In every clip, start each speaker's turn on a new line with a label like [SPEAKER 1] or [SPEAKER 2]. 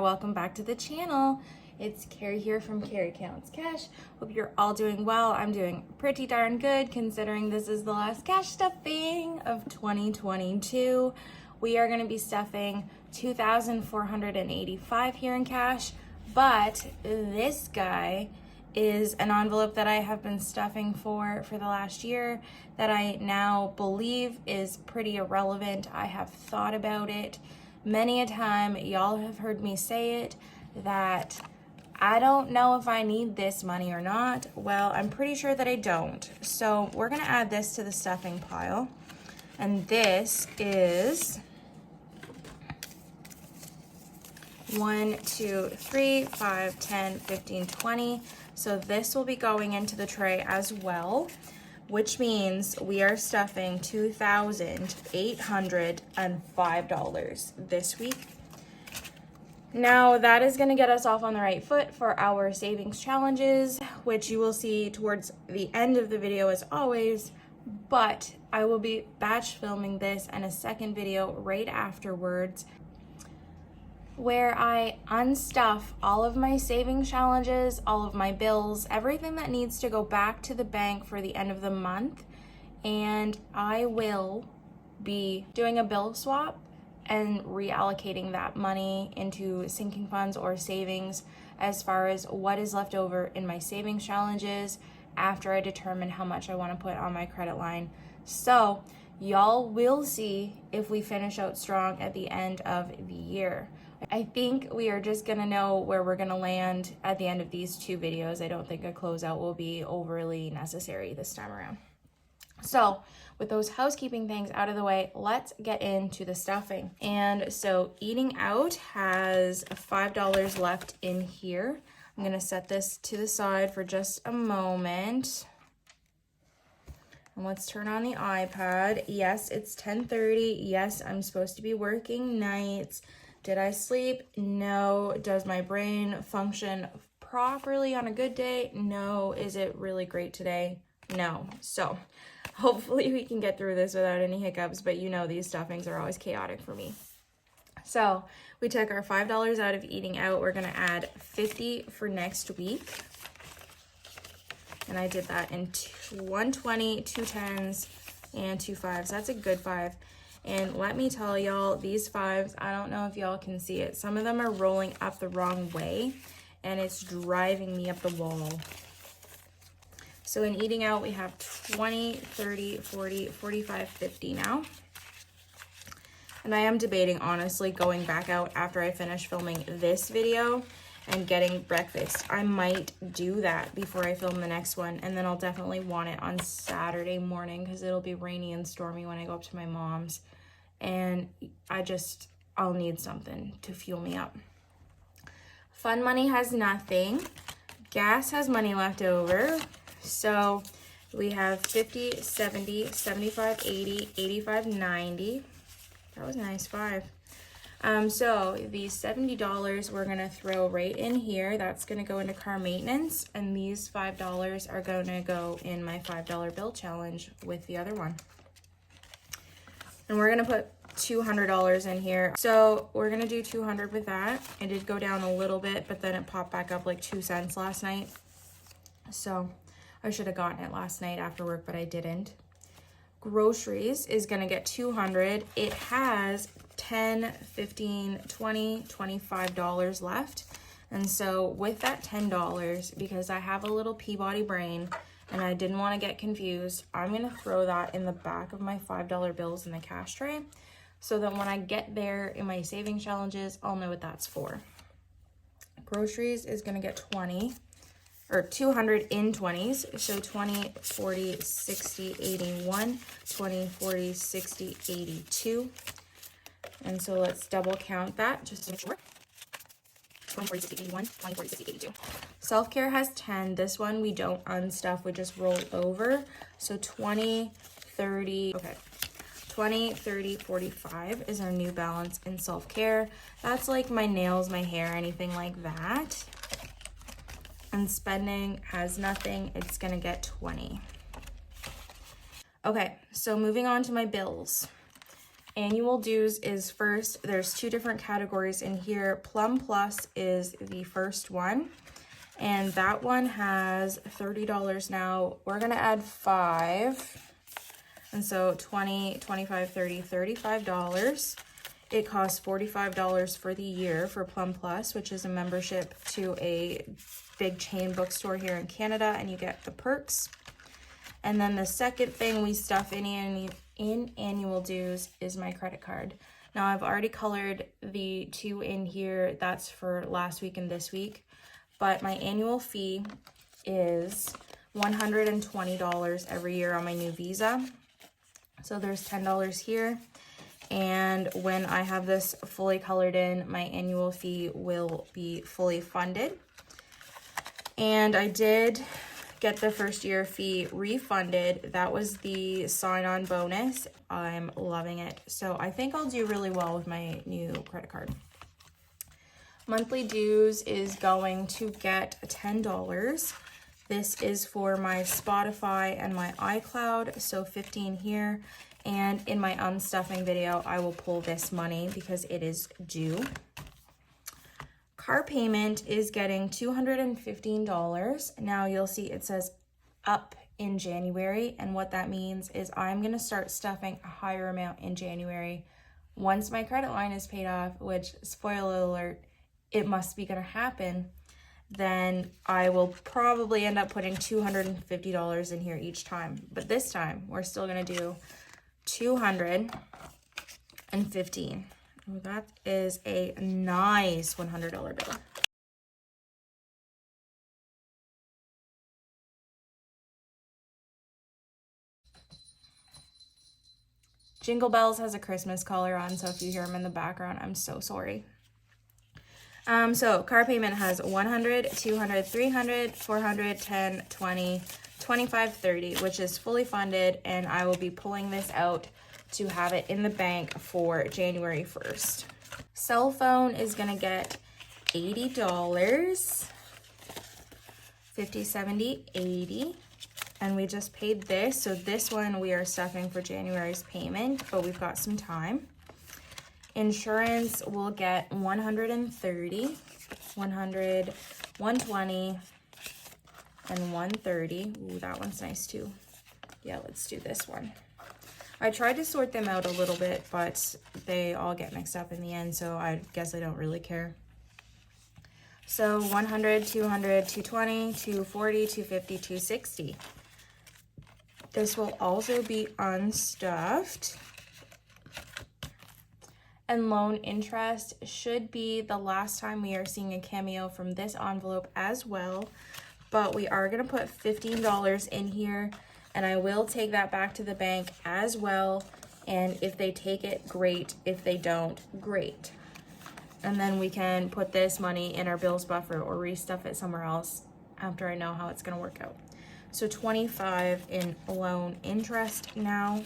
[SPEAKER 1] welcome back to the channel. It's Carrie here from Carrie Counts Cash. Hope you're all doing well. I'm doing pretty darn good considering this is the last cash stuffing of 2022. We are going to be stuffing $2,485 here in cash, but this guy is an envelope that I have been stuffing for the last year that I now believe is pretty irrelevant. I have thought about it many a time. Y'all have heard me say it, that I don't know if I need this money or not. Well, I'm pretty sure that I don't. So we're gonna add this to the stuffing pile. And this is 1, 2, 3, 5, 10, 15, 20. So this will be going into the tray as well, which means we are stuffing $2,805 this week. Now that is going to get us off on the right foot for our savings challenges, which you will see towards the end of the video as always, but I will be batch filming this and a second video right afterwards where I unstuff all of my savings challenges, all of my bills, everything that needs to go back to the bank for the end of the month. And I will be doing a bill swap and reallocating that money into sinking funds or savings as far as what is left over in my savings challenges after I determine how much I want to put on my credit line. So y'all will see if we finish out strong at the end of the year. I think we are just gonna know where we're gonna land at the end of these two videos. I don't think a closeout will be overly necessary this time around. So with those housekeeping things out of the way, let's get into the stuffing. And so eating out has $5 left in here. I'm gonna set this to the side for just a moment. And let's turn on the iPad. Yes, it's 10:30. Yes, I'm supposed to be working nights. Did I sleep? No. Does my brain function properly on a good day? No. Is it really great today? No. So hopefully we can get through this without any hiccups, but you know these stuffings are always chaotic for me. So we took our $5 out of eating out. We're gonna add $50 for next week. And I did that in 120, 2 10s, and 2 5s. That's a good 5. And let me tell y'all, these 5s, I don't know if y'all can see it. Some of them are rolling up the wrong way, and it's driving me up the wall. So in eating out, we have 20, 30, 40, 45, 50 now. And I am debating, honestly, going back out after I finish filming this video and getting breakfast. I might do that before I film the next one, and then I'll definitely want it on Saturday morning because it'll be rainy and stormy when I go up to my mom's, and I'll need something to fuel me up. Fun money has nothing. Gas has money left over. So we have 50, 70, 75, 80, 85, 90. That was a nice 5. So these $70 we're gonna throw right in here. That's gonna go into car maintenance, and these $5 are gonna go in my $5 bill challenge with the other one. And we're gonna put $200 in here. So we're gonna do 200 with that. It did go down a little bit, but then it popped back up like 2 cents last night. So I should have gotten it last night after work, but I didn't. Groceries is gonna get 200. It has 10, 15, 20, $25 left. And so with that $10, because I have a little Peabody brain and I didn't want to get confused, I'm going to throw that in the back of my $5 bills in the cash tray, so that when I get there in my saving challenges, I'll know what that's for. Groceries is going to get 20 or 200 in 20s. So 20, 40, 60, 81, 20, 40, 60, 82. And so let's double count that just to make sure. 20, 40, 60, 81, 20, 40, 60, 82. Self-care has 10. This one we don't unstuff, we just roll over. So 20, 30, okay. 20, 30, 45 is our new balance in self-care. That's like my nails, my hair, anything like that. And spending has nothing. It's gonna get 20. Okay, so moving on to my bills. Annual dues is first. There's two different categories in here. Plum Plus is the first one, and that one has $30 now. We're gonna add 5, and so 20, 25, 30, $35. It costs $45 for the year for Plum Plus, which is a membership to a big chain bookstore here in Canada, and you get the perks. And then the second thing we stuff in annual dues is my credit card. Now I've already colored the 2 in here. That's for last week and this week. But my annual fee is $120 every year on my new Visa. So there's $10 here. And when I have this fully colored in, my annual fee will be fully funded. And I did get the first year fee refunded. That was the sign-on bonus. I'm loving it. So I think I'll do really well with my new credit card. Monthly dues is going to get $10. This is for my Spotify and my iCloud, so $15 here. And in my unstuffing video, I will pull this money because it is due. Car payment is getting $215. Now you'll see it says up in January, and what that means is I'm gonna start stuffing a higher amount in January. Once my credit line is paid off, which, spoiler alert, it must be gonna happen, then I will probably end up putting $250 in here each time. But this time, we're still gonna do $215. That is a nice $100 bill. Jingle Bells has a Christmas color on, so if you hear them in the background, I'm so sorry. So car payment has 100, 200, 300, 400, 10, 20, 25, 30, which is fully funded, and I will be pulling this out to have it in the bank for January 1st. Cell phone is gonna get $80, 50, 70, 80, and we just paid this, so this one we are stuffing for January's payment, but we've got some time. Insurance will get 130, 100, 120, and 130. Ooh, that one's nice too. Yeah, let's do this one. I tried to sort them out a little bit, but they all get mixed up in the end, so I guess I don't really care. So 100, 200, 220, 240, 250, 260. This will also be unstuffed. And loan interest should be the last time we are seeing a cameo from this envelope as well, but we are gonna put $15 in here, and I will take that back to the bank as well. And if they take it, great. If they don't, great. And then we can put this money in our bills buffer or restuff it somewhere else after I know how it's gonna work out. So 25 in loan interest now.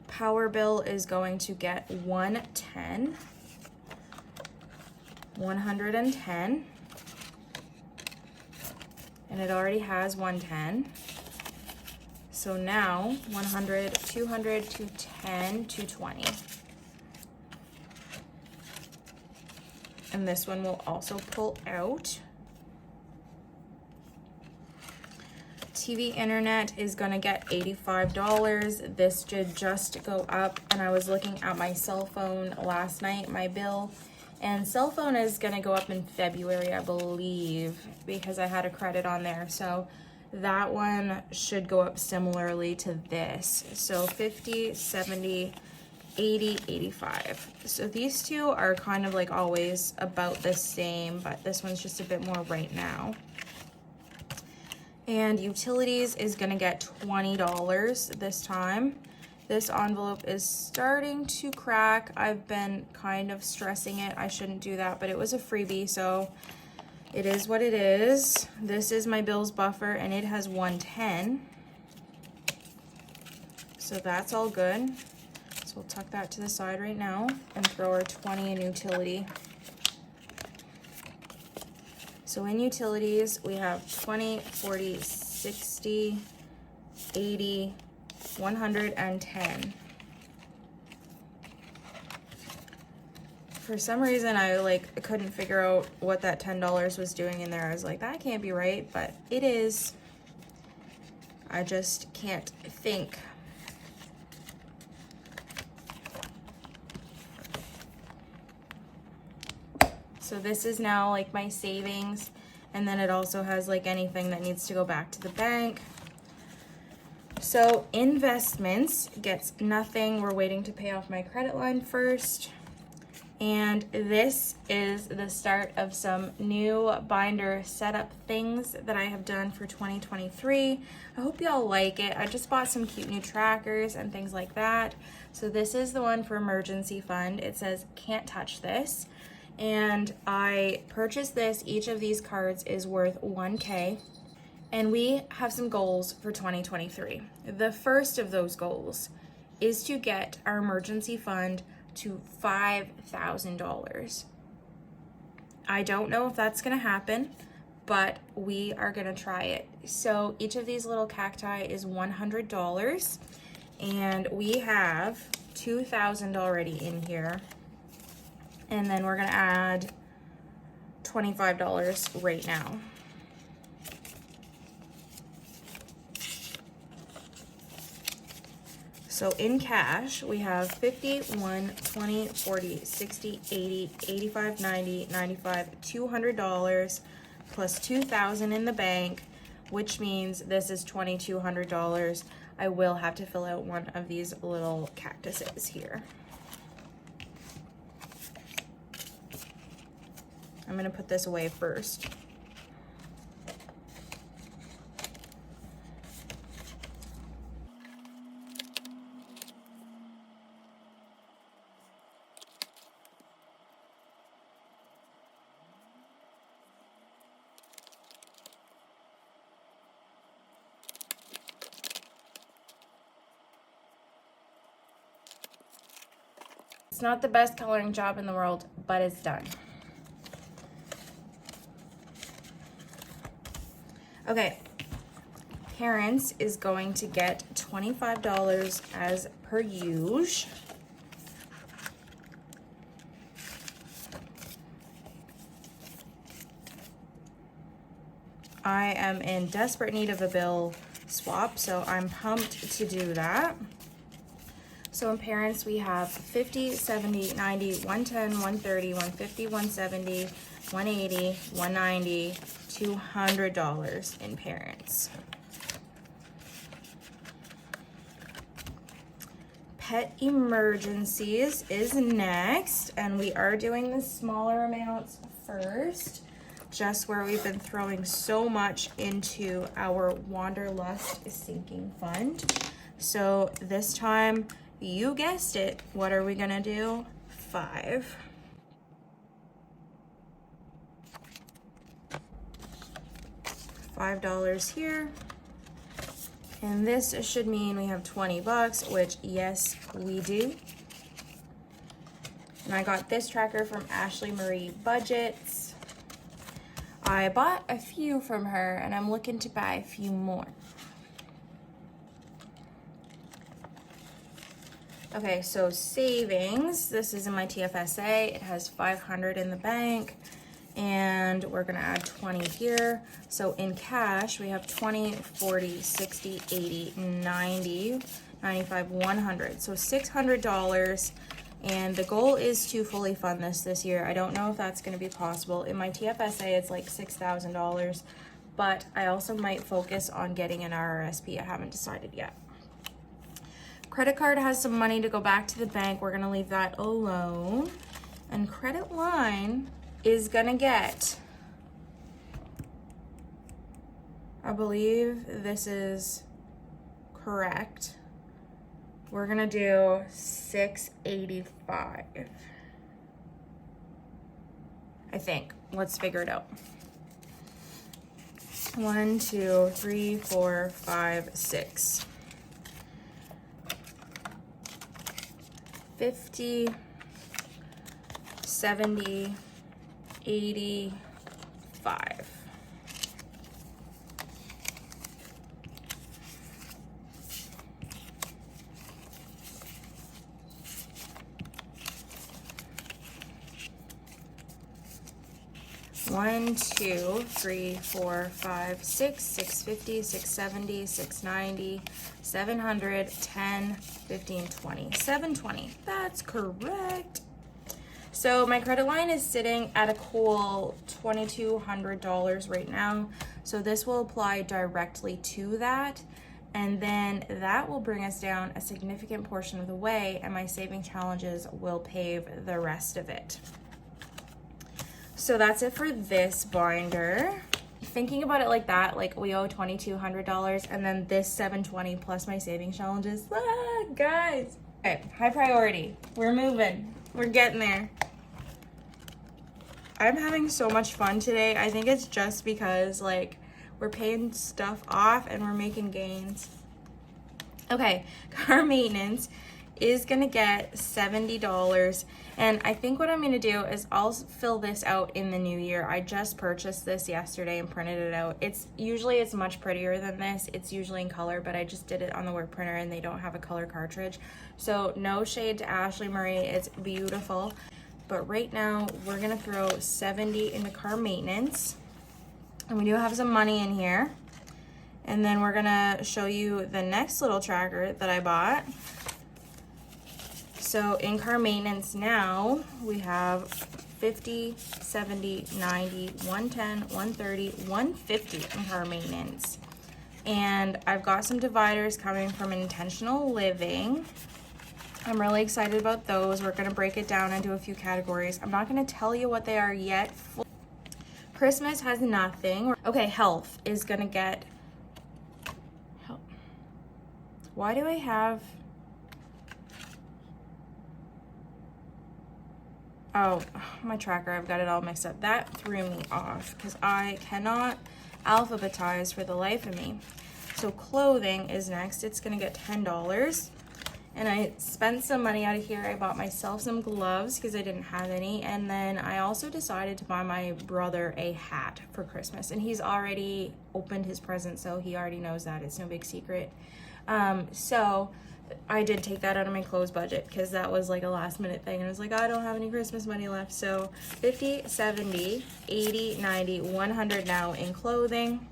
[SPEAKER 1] Power bill is going to get 110, 110, and it already has 110. So now 100, 200, 210, 220. And this one will also pull out. TV internet is gonna get $85. This should just go up, and I was looking at my cell phone last night, my bill, and cell phone is gonna go up in February, I believe, because I had a credit on there. So that one should go up similarly to this. So 50, 70, 80, 85. So these two are kind of like always about the same, but this one's just a bit more right now. And utilities is gonna get $20 this time. This envelope is starting to crack. I've been kind of stressing it. I shouldn't do that, but it was a freebie, so it is what it is. This is my bills buffer, and it has 110. So that's all good. So we'll tuck that to the side right now and throw our 20 in utility. So in utilities, we have 20, 40, 60, 80, 110. For some reason, I like couldn't figure out what that $10 was doing in there. I was like, that can't be right, but it is. I just can't think. So this is now like my savings, and then it also has like anything that needs to go back to the bank. So investments gets nothing. We're waiting to pay off my credit line first. And this is the start of some new binder setup things that I have done for 2023. I hope y'all like it. I just bought some cute new trackers and things like that. So this is the one for emergency fund. It says can't touch this. And I purchased this. Each of these cards is worth 1K. And we have some goals for 2023. The first of those goals is to get our emergency fund to $5,000. I don't know if that's gonna happen, but we are gonna try it. So each of these little cacti is $100, and we have 2,000 already in here. And then we're gonna add $25 right now. So in cash, we have 50, 1, 20, 40, 60, 80, 85, 90, 95, $200 plus 2,000 in the bank, which means this is $2,200. I will have to fill out one of these little cactuses here. I'm gonna put this away first. It's not the best coloring job in the world, but it's done. Okay, parents is going to get $25 as per usual. I am in desperate need of a bill swap, so I'm pumped to do that. So in parents, we have 50, 70, 90, 110, 130, 150, 170, 180, 190, $200 in parents. Pet emergencies is next, and we are doing the smaller amounts first, just where we've been throwing so much into our Wanderlust sinking fund. So this time, you guessed it, what are we gonna do? 5. $5 here. And this should mean we have $20, which yes, we do. And I got this tracker from Ashley Marie Budgets. I bought a few from her, and I'm looking to buy a few more. Okay, so savings, this is in my TFSA. It has 500 in the bank, and we're gonna add 20 here. So in cash, we have 20, 40, 60, 80, 90, 95, 100. So $600, and the goal is to fully fund this year. I don't know if that's gonna be possible. In my TFSA, it's like $6,000, but I also might focus on getting an RRSP. I haven't decided yet. Credit card has some money to go back to the bank. We're gonna leave that alone. And credit line is gonna get, I believe this is correct. We're gonna do $685. I think. Let's figure it out. 1, 2, 3, 4, 5, 6. 50, 70, 85. 1, 2, 3, 4, 5, 6, 650, 670, 690, 700, 10, 15, 20, 720. That's correct. So my credit line is sitting at a cool $2,200 right now. So this will apply directly to that. And then that will bring us down a significant portion of the way, and my saving challenges will pave the rest of it. So that's it for this binder. Thinking about it like that, like we owe $2,200 and then this $720 plus my saving challenges. Ah, guys. Okay, high priority. We're moving. We're getting there. I'm having so much fun today. I think it's just because like we're paying stuff off and we're making gains. Okay, car maintenance is gonna get $70. And I think what I'm gonna do is I'll fill this out in the new year. I just purchased this yesterday and printed it out. It's much prettier than this. It's usually in color, but I just did it on the work printer and they don't have a color cartridge. So no shade to Ashley Marie, it's beautiful. But right now we're gonna throw 70 into car maintenance. And we do have some money in here. And then we're gonna show you the next little tracker that I bought. So in car maintenance now, we have 50, 70, 90, 110, 130, 150 in car maintenance. And I've got some dividers coming from Intentional Living. I'm really excited about those. We're gonna break it down into a few categories. I'm not gonna tell you what they are yet. Christmas has nothing. Okay, health is gonna get, why do I have, oh, my tracker, I've got it all mixed up. That threw me off because I cannot alphabetize for the life of me. So clothing is next. It's gonna get $10. And I spent some money out of here. I bought myself some gloves because I didn't have any. And then I also decided to buy my brother a hat for Christmas. And he's already opened his present, so he already knows that. It's no big secret. So I did take that out of my clothes budget because that was like a last minute thing. And I was like, I don't have any Christmas money left. So 50, 70, 80, 90, 100 now in clothing.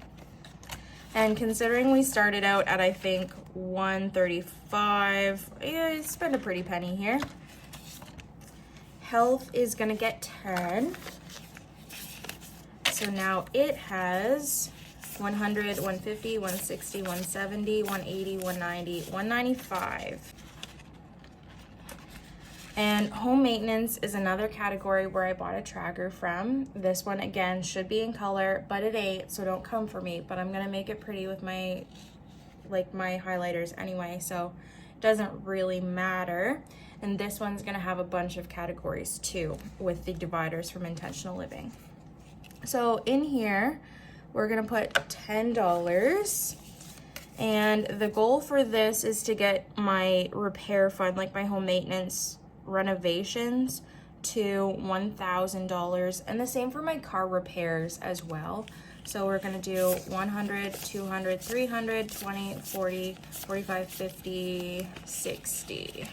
[SPEAKER 1] And considering we started out at, I think, 135, yeah, spend a pretty penny here. Health is gonna get 10. So now it has 100, 150, 160, 170, 180, 190, 195. And home maintenance is another category where I bought a tracker from. This one again should be in color, but it ain't, so don't come for me. But I'm gonna make it pretty with my highlighters anyway, so it doesn't really matter. And this one's gonna have a bunch of categories too with the dividers from Intentional Living. So in here, we're gonna put $10. And the goal for this is to get my repair fund, like my home maintenance renovations, to $1,000, and the same for my car repairs as well. So we're gonna do 100, 200, 300, 20, 40, 45, 50, 60.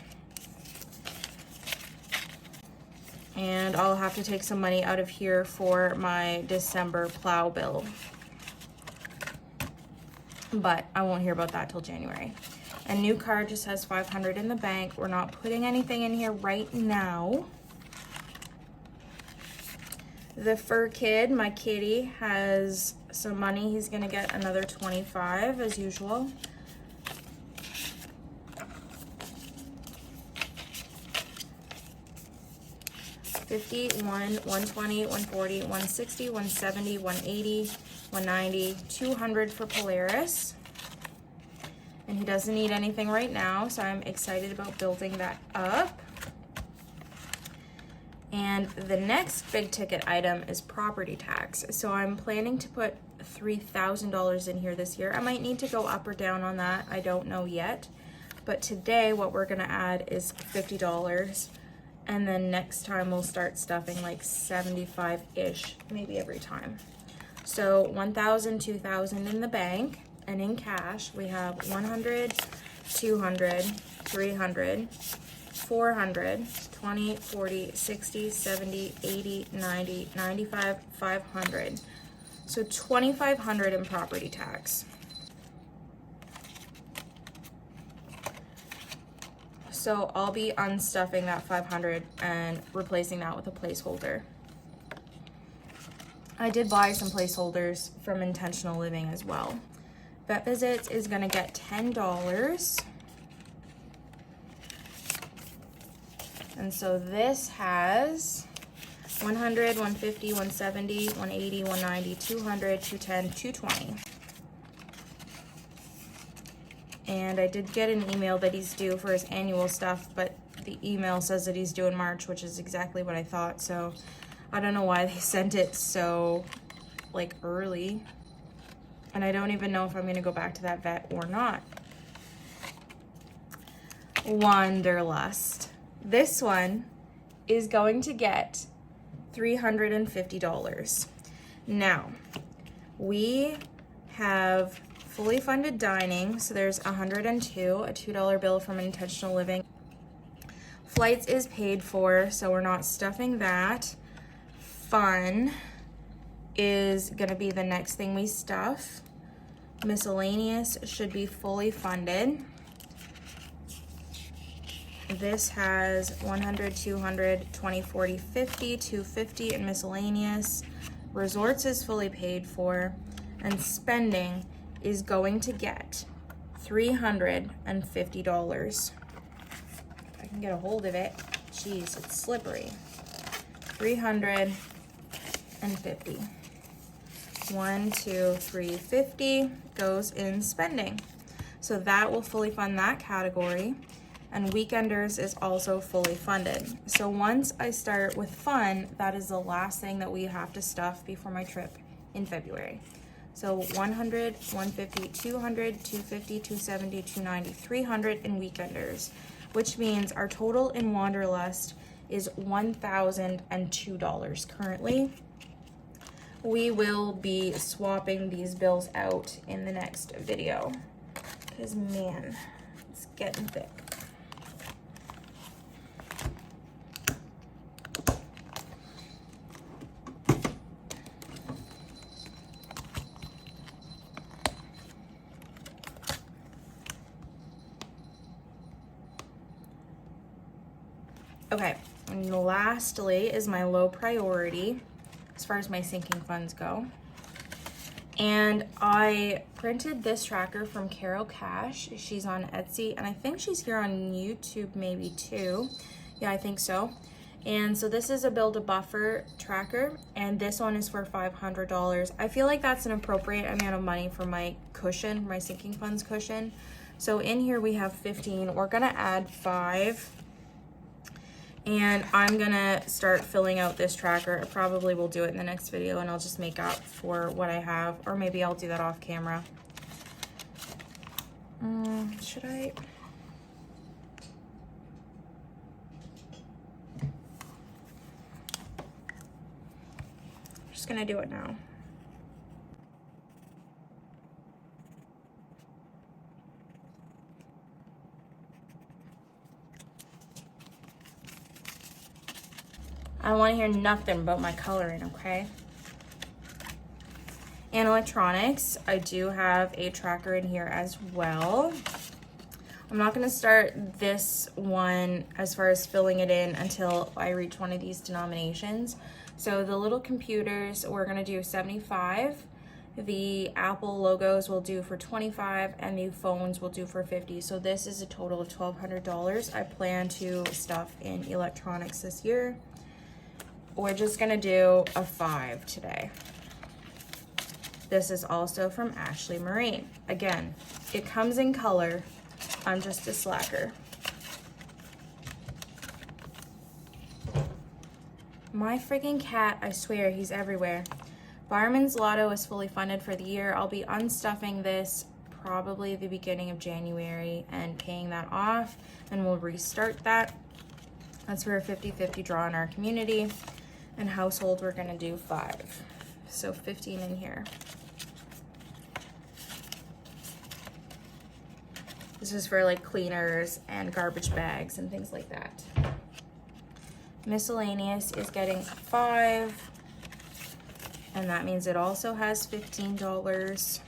[SPEAKER 1] And I'll have to take some money out of here for my December plow bill. But I won't hear about that till January. A new car just has 500 in the bank. We're not putting anything in here right now. The fur kid, my kitty, has some money. He's gonna get another 25 as usual. $50, 120, 140, 160, 170, 180, 190, 200 for Polaris. And he doesn't need anything right now, so I'm excited about building that up. And the next big ticket item is property tax. So I'm planning to put $3,000 in here this year. I might need to go up or down on that. I don't know yet. But today what we're gonna add is $50. And then next time we'll start stuffing like 75-ish, maybe every time. So 1,000, 2,000 in the bank, and in cash we have 100, 200, 300, 400, 20, 40, 60, 70, 80, 90, 95, 500. So 2,500 in property tax. So I'll be unstuffing that 500 and replacing that with a placeholder. I did buy some placeholders from Intentional Living as well. Vet visits is gonna get $10. And so this has 100, 150, 170, 180, 190, 200, 210, 220. And I did get an email that he's due for his annual stuff, but the email says that he's due in March, which is exactly what I thought. So I don't know why they sent it so like early. And I don't even know if I'm gonna go back to that vet or not. Wanderlust. This one is going to get $350. Now, we have fully funded dining, so there's 102, a $2 bill from Intentional Living. Flights is paid for, so we're not stuffing that. Fun is gonna be the next thing we stuff. Miscellaneous should be fully funded. This has 100, 200, 20, 40, 50, 250 in miscellaneous. Resorts is fully paid for. And spending is going to get $350. If I can get a hold of it. Jeez, it's slippery. 350. 1, 2, 350 goes in spending. So that will fully fund that category. And weekenders is also fully funded. So once I start with fun, that is the last thing that we have to stuff before my trip in February. So 100, 150, 200, 250, 270, 290, 300 in weekenders, which means our total in Wanderlust is $1,002 currently. We will be swapping these bills out in the next video because man, it's getting thick. Okay, and lastly is my low priority as far as my sinking funds go. And I printed this tracker from Carol Cash. She's on Etsy, and I think she's here on YouTube maybe too. Yeah, I think so. And so this is a build a buffer tracker, and this one is for $500. I feel like that's an appropriate amount of money for my cushion, my sinking funds cushion. So in here we have 15. We're gonna add 5. And I'm gonna start filling out this tracker. I probably will do it in the next video and I'll just make up for what I have, or maybe I'll do that off camera. Should I? I'm just gonna do it now. I don't want to hear nothing about my coloring, okay? And electronics, I do have a tracker in here as well. I'm not going to start this one as far as filling it in until I reach one of these denominations. So the little computers, we're going to do 75. The Apple logos will do for 25, and the phones will do for 50. So this is a total of $1,200 I plan to stuff in electronics this year. We're just gonna do a 5 today. This is also from Ashley Marine. Again, it comes in color. I'm just a slacker. My freaking cat, I swear, he's everywhere. Fireman's Lotto is fully funded for the year. I'll be unstuffing this probably the beginning of January and paying that off, and we'll restart that. That's for a 50-50 draw in our community. And household, we're gonna do 5. So 15 in here. This is for like cleaners and garbage bags and things like that. Miscellaneous is getting 5, and that means it also has $15.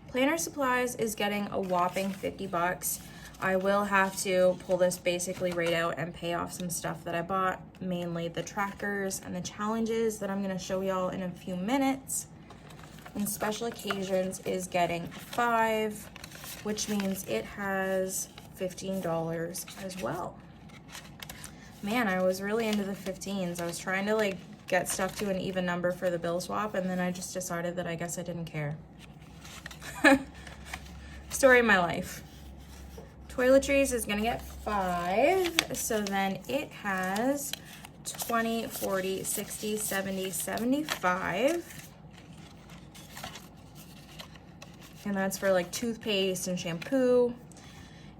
[SPEAKER 1] Planner supplies is getting a whopping 50 bucks. I will have to pull this basically right out and pay off some stuff that I bought, mainly the trackers and the challenges that I'm gonna show y'all in a few minutes. And special occasions is getting 5, which means it has $15 as well. Man, I was really into the 15s. I was trying to like get stuff to an even number for the bill swap, and then I just decided that I guess I didn't care. Story of my life. Toiletries is gonna get 5, so then it has 20, 40, 60, 70, 75. And that's for like toothpaste and shampoo.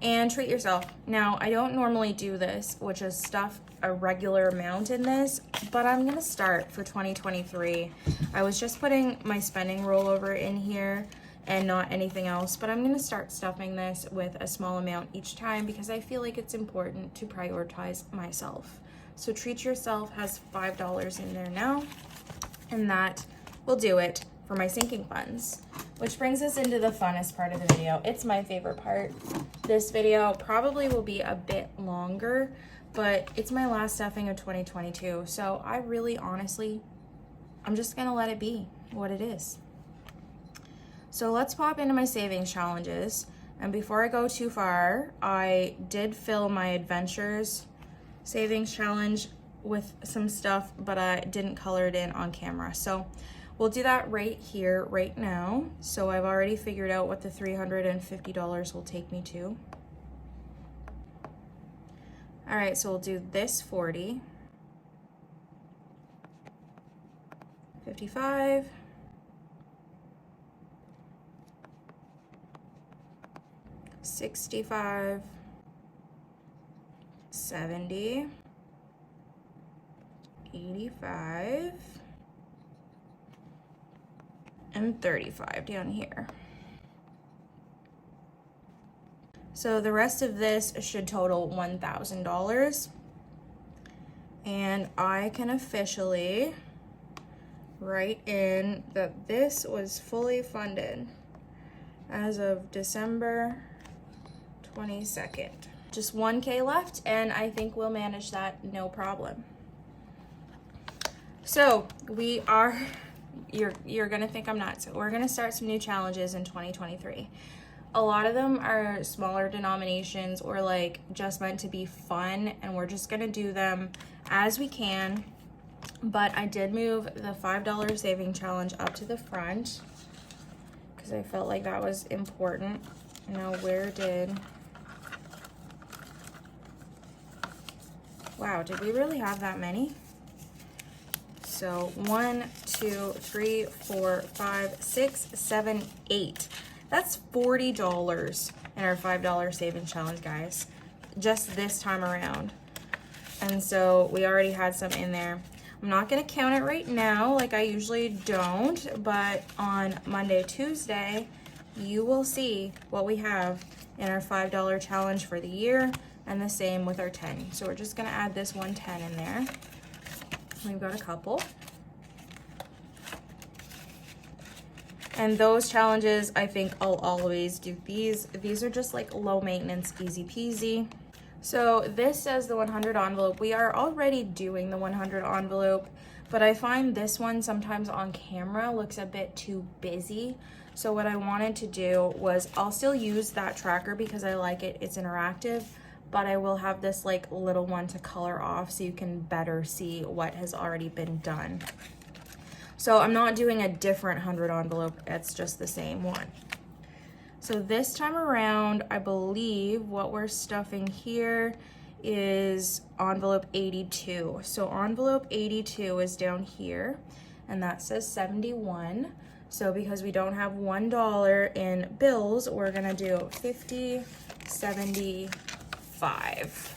[SPEAKER 1] And treat yourself. Now, I don't normally do this, which is stuff a regular amount in this, but I'm gonna start for 2023. I was just putting my spending rollover in here and not anything else, but I'm gonna start stuffing this with a small amount each time because I feel like it's important to prioritize myself. So treat yourself has $5 in there now, and that will do it for my sinking funds. Which brings us into the funnest part of the video. It's my favorite part. This video probably will be a bit longer, but it's my last stuffing of 2022. So I really, honestly, I'm just gonna let it be what it is. So let's pop into my savings challenges. And before I go too far, I did fill my adventures savings challenge with some stuff, but I didn't color it in on camera. So we'll do that right here, right now. So I've already figured out what the $350 will take me to. All right, so we'll do this 40, 55, 65, 70, 85, and 35 down here. So the rest of this should total $1,000. And I can officially write in that this was fully funded as of December 22nd. Just 1K left, and I think we'll manage that no problem. So we are, you're gonna think I'm nuts. We're gonna start some new challenges in 2023. A lot of them are smaller denominations or like just meant to be fun, and we're just gonna do them as we can. But I did move the $5 saving challenge up to the front because I felt like that was important. Now where did, wow, did we really have that many? So 1, 2, 3, 4, 5, 6, 7, 8. That's $40 in our $5 saving challenge, guys, just this time around. And so we already had some in there. I'm not gonna count it right now like I usually don't, but on Monday, Tuesday, you will see what we have in our $5 challenge for the year, and the same with our 10. So we're just gonna add this 110 in there. We've got a couple. And those challenges, I think I'll always do these. These are just like low maintenance, easy peasy. So this says the 100 envelope. We are already doing the 100 envelope, but I find this one sometimes on camera looks a bit too busy. So what I wanted to do was, I'll still use that tracker because I like it, it's interactive, but I will have this like little one to color off so you can better see what has already been done. So I'm not doing a different 100 envelope, it's just the same one. So this time around, I believe what we're stuffing here is envelope 82. So envelope 82 is down here, and that says 71. So because we don't have $1 in bills, we're gonna do 50, 75.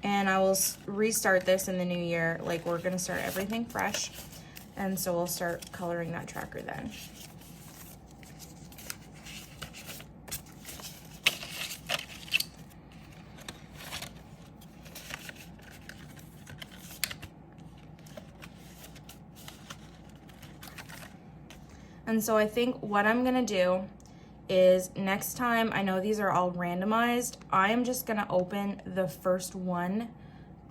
[SPEAKER 1] And I will restart this in the new year. Like, we're gonna start everything fresh. And so we'll start coloring that tracker then. And so I think what I'm gonna do is next time, I know these are all randomized, I am just gonna open the first one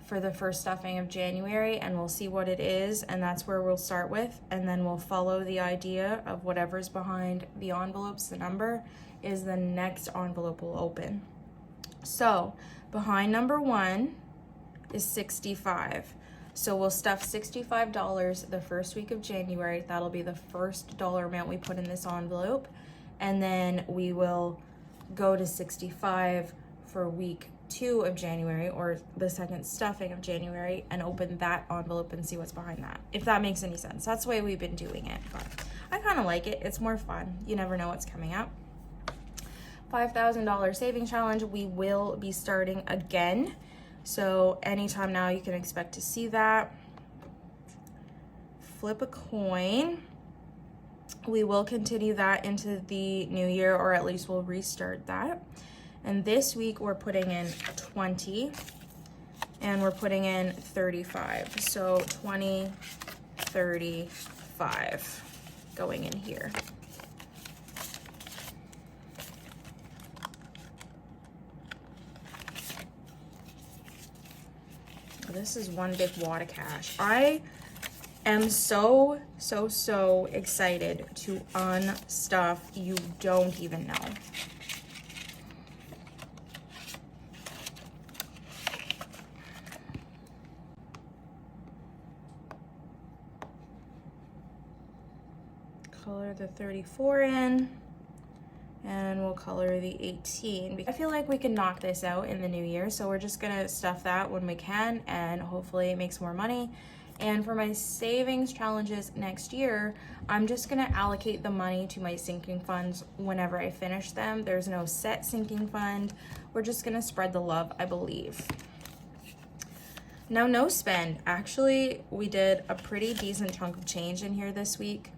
[SPEAKER 1] for the first stuffing of January, and we'll see what it is, and that's where we'll start with, and then we'll follow the idea of whatever's behind the envelopes, the number is the next envelope we'll open. So behind number 1 is 65. So we'll stuff $65 the first week of January. That'll be the first dollar amount we put in this envelope. And then we will go to 65 for week 2 of January, or the second stuffing of January, and open that envelope and see what's behind that, if that makes any sense. That's the way we've been doing it, but I kind of like it. It's more fun. You never know what's coming up. $5,000 saving challenge. We will be starting again. So anytime now you can expect to see that. Flip a coin. We will continue that into the new year, or at least we'll restart that. And this week we're putting in 20 and we're putting in 35. So 20, 35 going in here. This is one big wad of cash. I am so excited to unstuff. You don't even know. Color the 34 in, and we'll color the 18. I feel like we can knock this out in the new year, so we're just gonna stuff that when we can, and hopefully it makes more money. And for my savings challenges next year, I'm just gonna allocate the money to my sinking funds whenever I finish them. There's no set sinking fund. We're just gonna spread the love, I believe. Now, no spend. Actually, we did a pretty decent chunk of change in here this week.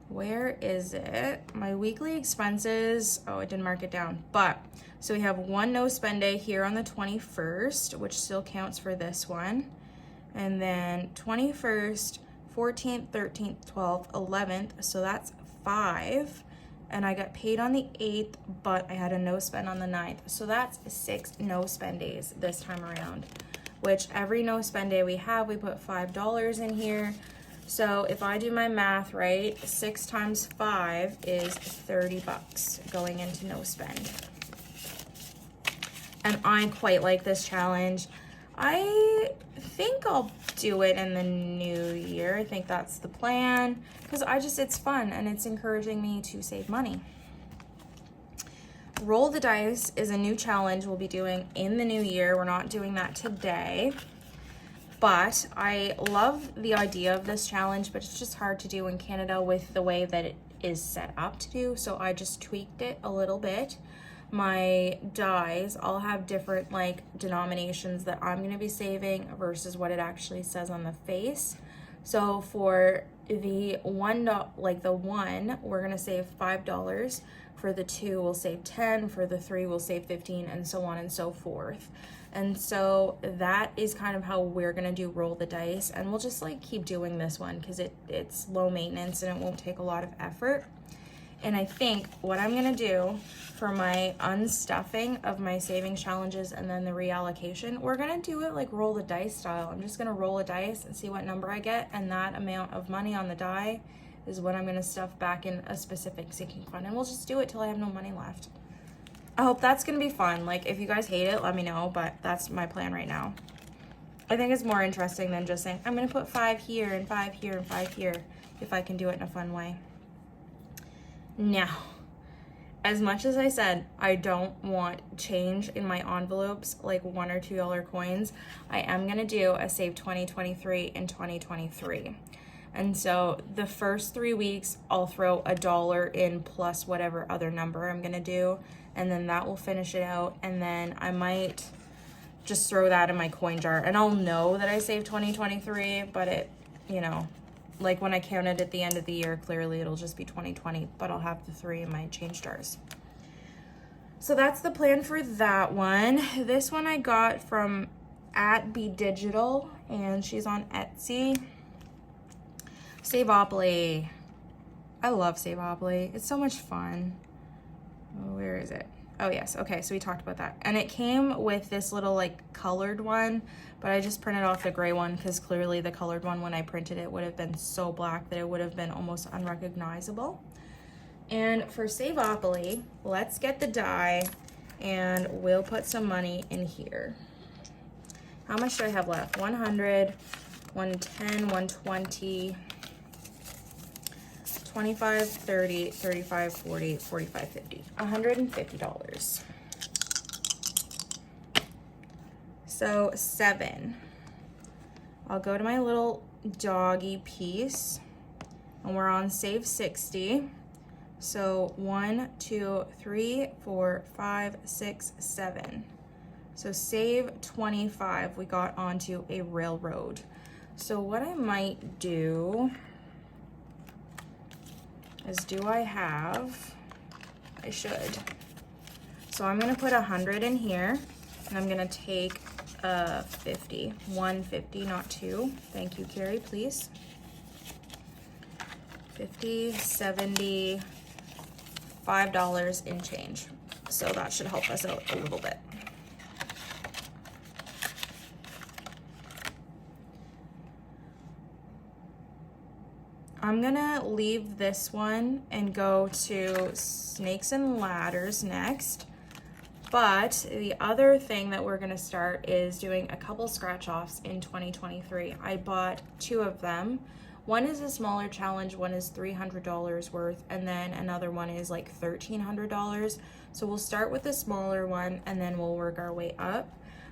[SPEAKER 1] Where is it? My weekly expenses. Oh, I didn't mark it down. But, so we have one no spend day here on the 21st, which still counts for this one. And then 21st, 14th, 13th, 12th, 11th. So that's 5. And I got paid on the 8th, but I had a no spend on the 9th. So that's 6 no spend days this time around, which every no spend day we have, we put $5 in here. So if I do my math right, 6 times 5 is 30 bucks going into no spend. And I quite like this challenge. I think I'll do it in the new year. I think that's the plan, because it's fun and it's encouraging me to save money. Roll the dice is a new challenge we'll be doing in the new year. We're not doing that today. But I love the idea of this challenge, but it's just hard to do in Canada with the way that it is set up to do. So I just tweaked it a little bit. My dies all have different denominations that I'm gonna be saving versus what it actually says on the face. So for the one, we're gonna save $5. For the 2, we'll save 10. For the 3, we'll save 15, and so on and so forth. And so that is kind of how we're gonna do roll the dice, and we'll just keep doing this one because it's low maintenance and it won't take a lot of effort. And I think what I'm gonna do for my unstuffing of my savings challenges and then the reallocation, we're gonna do it like roll the dice style. I'm just gonna roll a dice and see what number I get, and that amount of money on the die is what I'm gonna stuff back in a specific sinking fund, and we'll just do it till I have no money left. I hope that's gonna be fun. If you guys hate it, let me know, but that's my plan right now. I think it's more interesting than just saying, I'm gonna put 5 here and 5 here and 5 here, if I can do it in a fun way. Now, as much as I said I don't want change in my envelopes, like $1 or $2 coins, I am gonna do a Save 2023 in 2023. And so the first 3 weeks, I'll throw $1 in plus whatever other number I'm gonna do, and then that will finish it out. And then I might just throw that in my coin jar, and I'll know that I saved 2023, but like when I count it at the end of the year, clearly it'll just be 2020, but I'll have the 3 in my change jars. So that's the plan for that one. This one I got from @BDigital, and she's on Etsy. Savopoly. I love Savopoly. It's so much fun. Oh, where is it? Oh yes, okay, so we talked about that. And it came with this little like colored one, but I just printed off the gray one because clearly the colored one, when I printed it, would have been so black that it would have been almost unrecognizable. And for Savopoly, let's get the die and we'll put some money in here. How much do I have left? 100, 110, 120, 25, 30, 35, 40, 45, 50. $150. So 7. I'll go to my little doggy piece, and we're on save 60. So 1, 2, 3, 4, 5, 6, 7. So save 25, we got onto a railroad. So what I might do is, I should. So I'm gonna put 100 in here, and I'm gonna take 50, 150, not 2. Thank you, Carrie, please. 50, 70, $5 in change. So that should help us out a little bit. I'm gonna leave this one and go to snakes and ladders next. But the other thing that we're gonna start is doing a couple scratch offs in 2023. I bought 2 of them. One is a smaller challenge, one is $300 worth, and then another one is like $1,300. So we'll start with the smaller one and then we'll work our way up.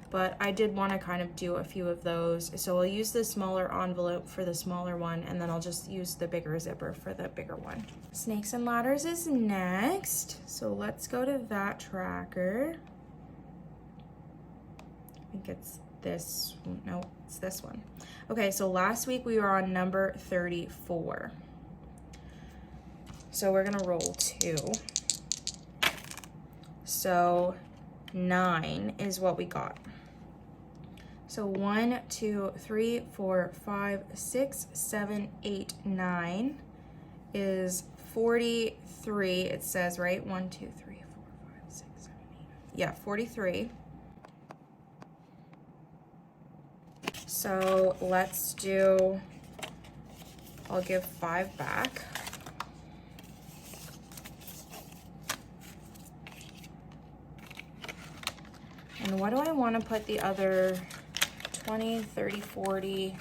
[SPEAKER 1] But I did want to kind of do a few of those. So I'll use the smaller envelope for the smaller one, and then I'll just use the bigger zipper for the bigger one. Snakes and ladders is next. So let's go to that tracker. I think it's this, no, it's this one. Okay, so last week we were on number 34. So we're gonna roll 2. So 9 is what we got. So 1, 2, 3, 4, 5, 6, 7, 8, 9 is 43. It says, right? 1, 2, 3, 4, 5, 6, 7, 8. Yeah, 43. So let's do, I'll give 5 back. And what do I want to put the other 20, 30, 40,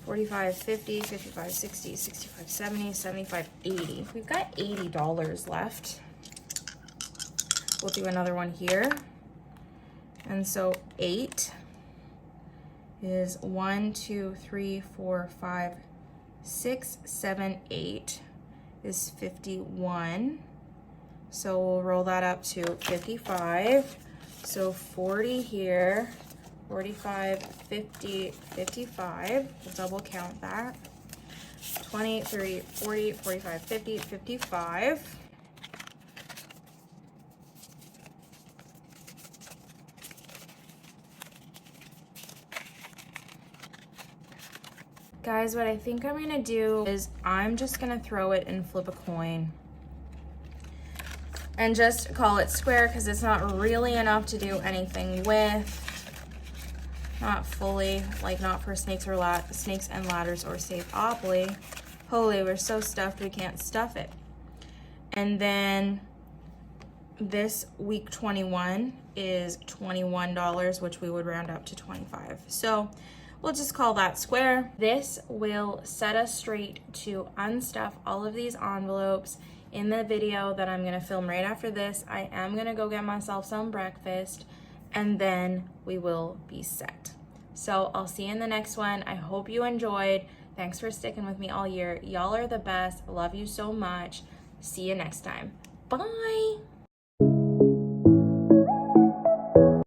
[SPEAKER 1] 45, 50, 55, 60, 65, 70, 75, 80. We've got $80 left. We'll do another one here. And so 8 is 1, 2, 3, 4, 5, 6, 7, 8 is 51. So we'll roll that up to 55. So 40 here, 45, 50, 55. We'll double count that. 20, 30, 40, 45, 50, 55. Guys, what I think I'm gonna do is I'm just gonna throw it and flip a coin. And just call it square because it's not really enough to do anything with. Not fully, like not for snakes and ladders or Savopoly. Holy, we're so stuffed we can't stuff it. And then this week 21 is $21, which we would round up to 25. So we'll just call that square. This will set us straight to unstuff all of these envelopes. In the video that I'm gonna film right after this, I am gonna go get myself some breakfast, and then we will be set. So I'll see you in the next one. I hope you enjoyed. Thanks for sticking with me all year. Y'all are the best. Love you so much. See you next time. Bye.